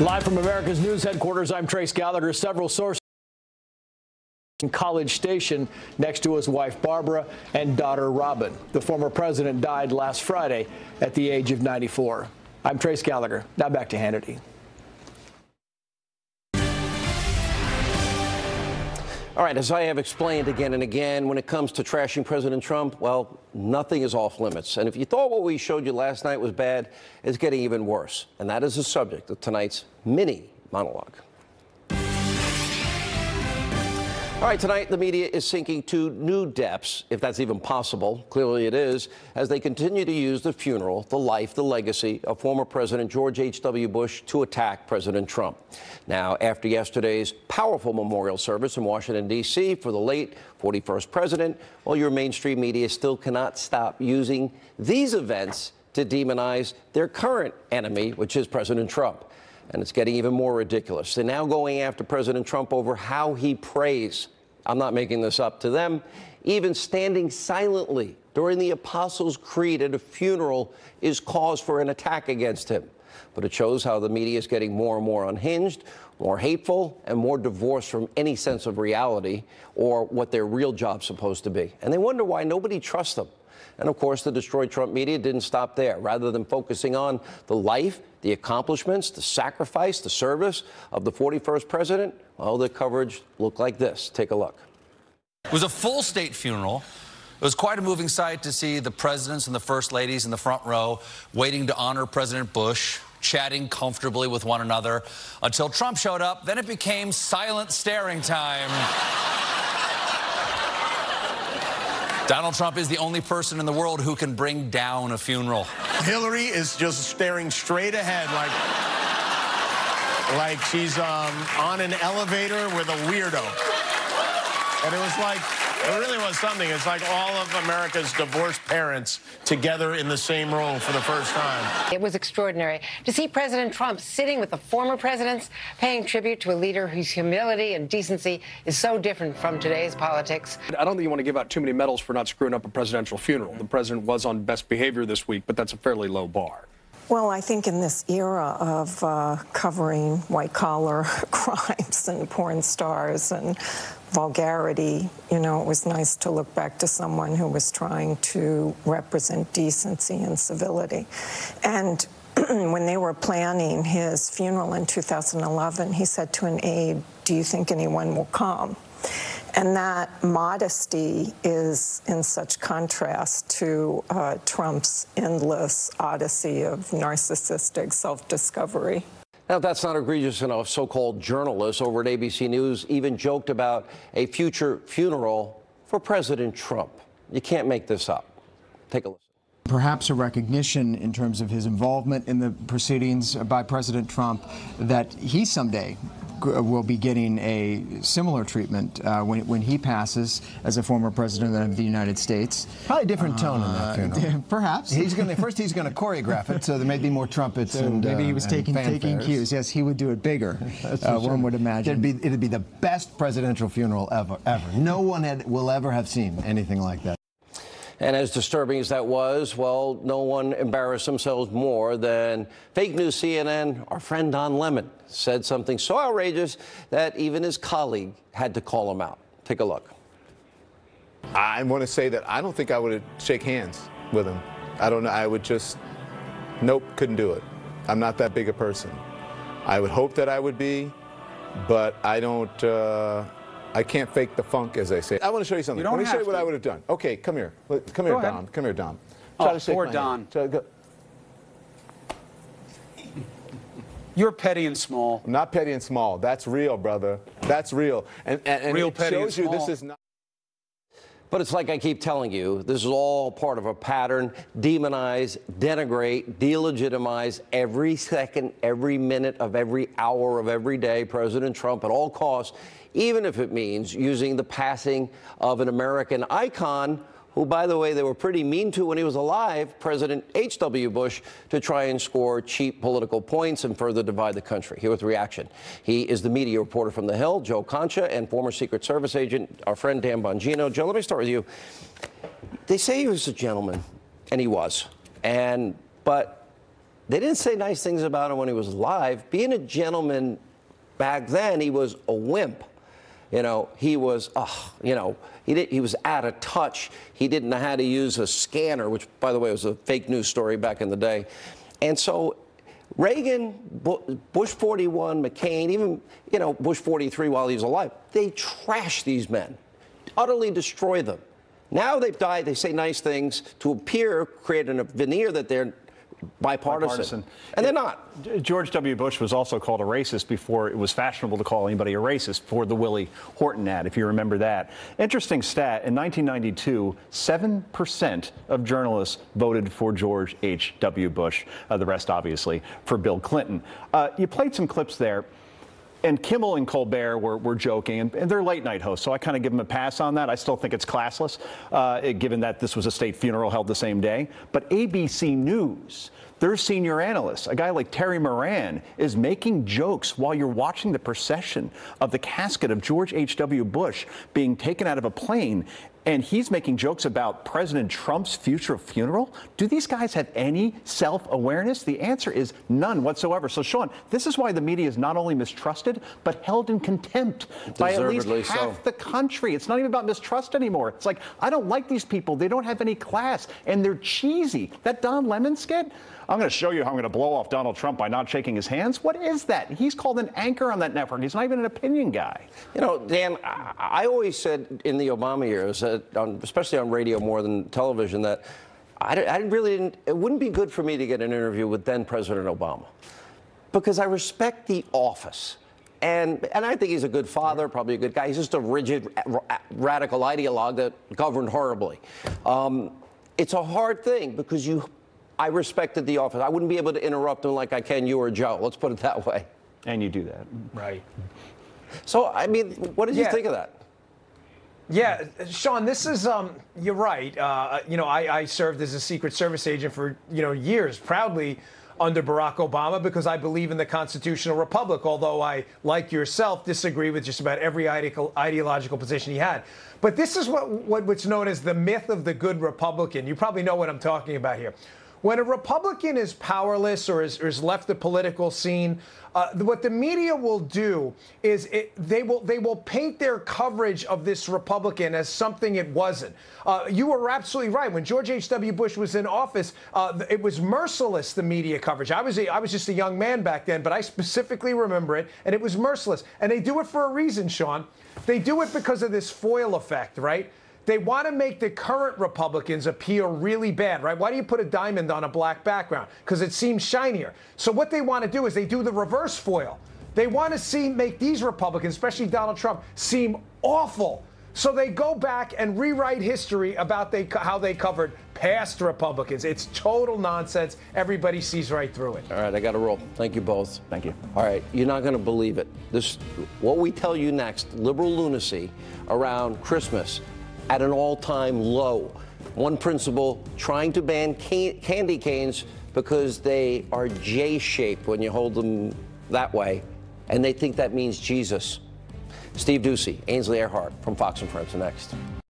Live from America's News Headquarters, I'm Trace Gallagher. Several sources in College Station next to his wife Barbara and daughter Robin. The former president died last Friday at the age of 94. I'm Trace Gallagher. Now back to Hannity. All right, as I have explained again and again, when it comes to trashing President Trump, well, nothing is off limits. And if you thought what we showed you last night was bad, it's getting even worse. And that is the subject of tonight's mini monologue. All right, tonight the media is sinking to new depths, if that's even possible. Clearly it is, as they continue to use the funeral, the life, the legacy of former President George H.W. Bush to attack President Trump. Now, after yesterday's powerful memorial service in Washington, D.C. for the late 41st president, well, your mainstream media still cannot stop using these events to demonize their current enemy, which is President Trump. And it's getting even more ridiculous. They're now going after President Trump over how he prays. I'm not making this up to them. Even standing silently during the Apostles' Creed at a funeral is cause for an attack against him. But it shows how the media is getting more and more unhinged, more hateful, and more divorced from any sense of reality or what their real job's supposed to be. And they wonder why nobody trusts them. And of course, the destroyed Trump media didn't stop there. Rather than focusing on the life, the accomplishments, the sacrifice, the service of the 41st president, well, the coverage looked like this. Take a look. It was a full state funeral. It was quite a moving sight to see the presidents and the first ladies in the front row waiting to honor President Bush, chatting comfortably with one another until Trump showed up. Then it became silent staring time. Donald Trump is the only person in the world who can bring down a funeral. Hillary is just staring straight ahead like she's on an elevator with a weirdo. And it was like, it really was something. It's like all of America's divorced parents together in the same room for the first time. It was extraordinary to see President Trump sitting with the former presidents, paying tribute to a leader whose humility and decency is so different from today's politics. I don't think you want to give out too many medals for not screwing up a presidential funeral. The president was on best behavior this week, but that's a fairly low bar. Well, I think in this era of covering white-collar crimes and porn stars and vulgarity, you know, it was nice to look back to someone who was trying to represent decency and civility. And when they were planning his funeral in 2011, he said to an aide, "Do you think anyone will come?" And that modesty is in such contrast to Trump's endless odyssey of narcissistic self-discovery. Now, if that's not egregious enough, so-called journalists over at ABC News even joked about a future funeral for President Trump. You can't make this up. Take a listen. Perhaps a recognition in terms of his involvement in the proceedings by President Trump that he someday will be getting a similar treatment when he passes as a former president of the United States. Probably a different tone in that funeral. Perhaps. He's going to choreograph it, so there may be more trumpets and maybe he was taking cues. Yes, he would do it bigger. One would imagine. It'd be the best presidential funeral ever. No one will ever have seen anything like that. And as disturbing as that was, well, no one embarrassed themselves more than fake news CNN. Our friend Don Lemon said something so outrageous that even his colleague had to call him out. Take a look. I want to say that I don't think I would shake hands with him. I don't know. I would just, nope, couldn't do it. I'm not that big a person. I would hope that I would be, but I don't. I can't fake the funk, as they say. I want to show you something. Let me show you what I would have done. Okay, come here. Come here, Dom. Come here, Dom. Try to shake poor my Don. hand. You're petty and small. I'm not petty and small. That's real, brother. That's real. And real it petty shows and you small. this is not. But it's like I keep telling you, this is all part of a pattern. Demonize, denigrate, delegitimize every second, every minute of every hour of every day President Trump at all costs, even if it means using the passing of an American icon who, by the way, they were pretty mean to when he was alive, President H.W. Bush, to try and score cheap political points and further divide the country. Here with the reaction. He is the media reporter from The Hill, Joe Concha, and former Secret Service agent, our friend Dan Bongino. Joe, let me start with you. They say he was a gentleman, and he was. But they didn't say nice things about him when he was alive. Being a gentleman back then, he was a wimp. You know, he was, he was out of touch. He didn't know how to use a scanner, which, by the way, was a fake news story back in the day. And so Reagan, Bush 41, McCain, even, Bush 43 while he was alive, they trashed these men, utterly destroy them. Now they've died, they say nice things to appear, creating a veneer that they're bipartisan. And they're not. George W. Bush was also called a racist before it was fashionable to call anybody a racist, for the Willie Horton ad, if you remember that. Interesting stat, in 1992, 7% of journalists voted for George H.W. Bush, the rest, obviously, for Bill Clinton. You played some clips there. And Kimmel and Colbert were joking, and they're late-night hosts, so I kind of give them a pass on that. I still think it's classless, given that this was a state funeral held the same day. But ABC News, their senior analyst, a guy like Terry Moran, is making jokes while you're watching the procession of the casket of George H.W. Bush being taken out of a plane. And he's making jokes about President Trump's future funeral. Do these guys have any self-awareness? The answer is none whatsoever. So, Sean, this is why the media is not only mistrusted, but held in contempt by at least half the country. It's not even about mistrust anymore. It's like, I don't like these people. They don't have any class, and they're cheesy. That Don Lemon skit, I'm going to show you how I'm going to blow off Donald Trump by not shaking his hands. What is that? He's called an anchor on that network. He's not even an opinion guy. You know, Dan, I always said in the Obama years, especially on radio more than television, that it wouldn't be good for me to get an interview with then President Obama, because I respect the office. And I think he's a good father, probably a good guy. He's just a rigid, radical ideologue that governed horribly. It's a hard thing because I respected the office. I wouldn't be able to interrupt him like I can you or Joe. Let's put it that way. And you do that. Right. So, I mean, what did you think of that? Yeah, Sean, this is, you're right. I served as a Secret Service agent for, years, proudly under Barack Obama, because I believe in the constitutional republic, although I, like yourself, disagree with just about every ideological position he had. But this is what's known as the myth of the good Republican. You probably know what I'm talking about here. When a Republican is powerless or is left the political scene, what the media will do is they will paint their coverage of this Republican as something it wasn't. You were absolutely right. When George H.W. Bush was in office, it was merciless, the media coverage. I was just a young man back then, but I specifically remember it, and it was merciless. And they do it for a reason, Sean. They do it because of this foil effect, right? They want to make the current Republicans appear really bad, right? Why do you put a diamond on a black background? Because it seems shinier. So what they want to do is they do the reverse foil. They want to make these Republicans, especially Donald Trump, seem awful. So they go back and rewrite history about how they covered past Republicans. It's total nonsense. Everybody sees right through it. All right, I got to roll. Thank you both. Thank you. All right, you're not going to believe it. What we tell you next, liberal lunacy around Christmas at an all-time low. One principal trying to ban candy canes because they are J-shaped when you hold them that way, and they think that means Jesus. Steve Doocy, Ainsley Earhardt from Fox & Friends next.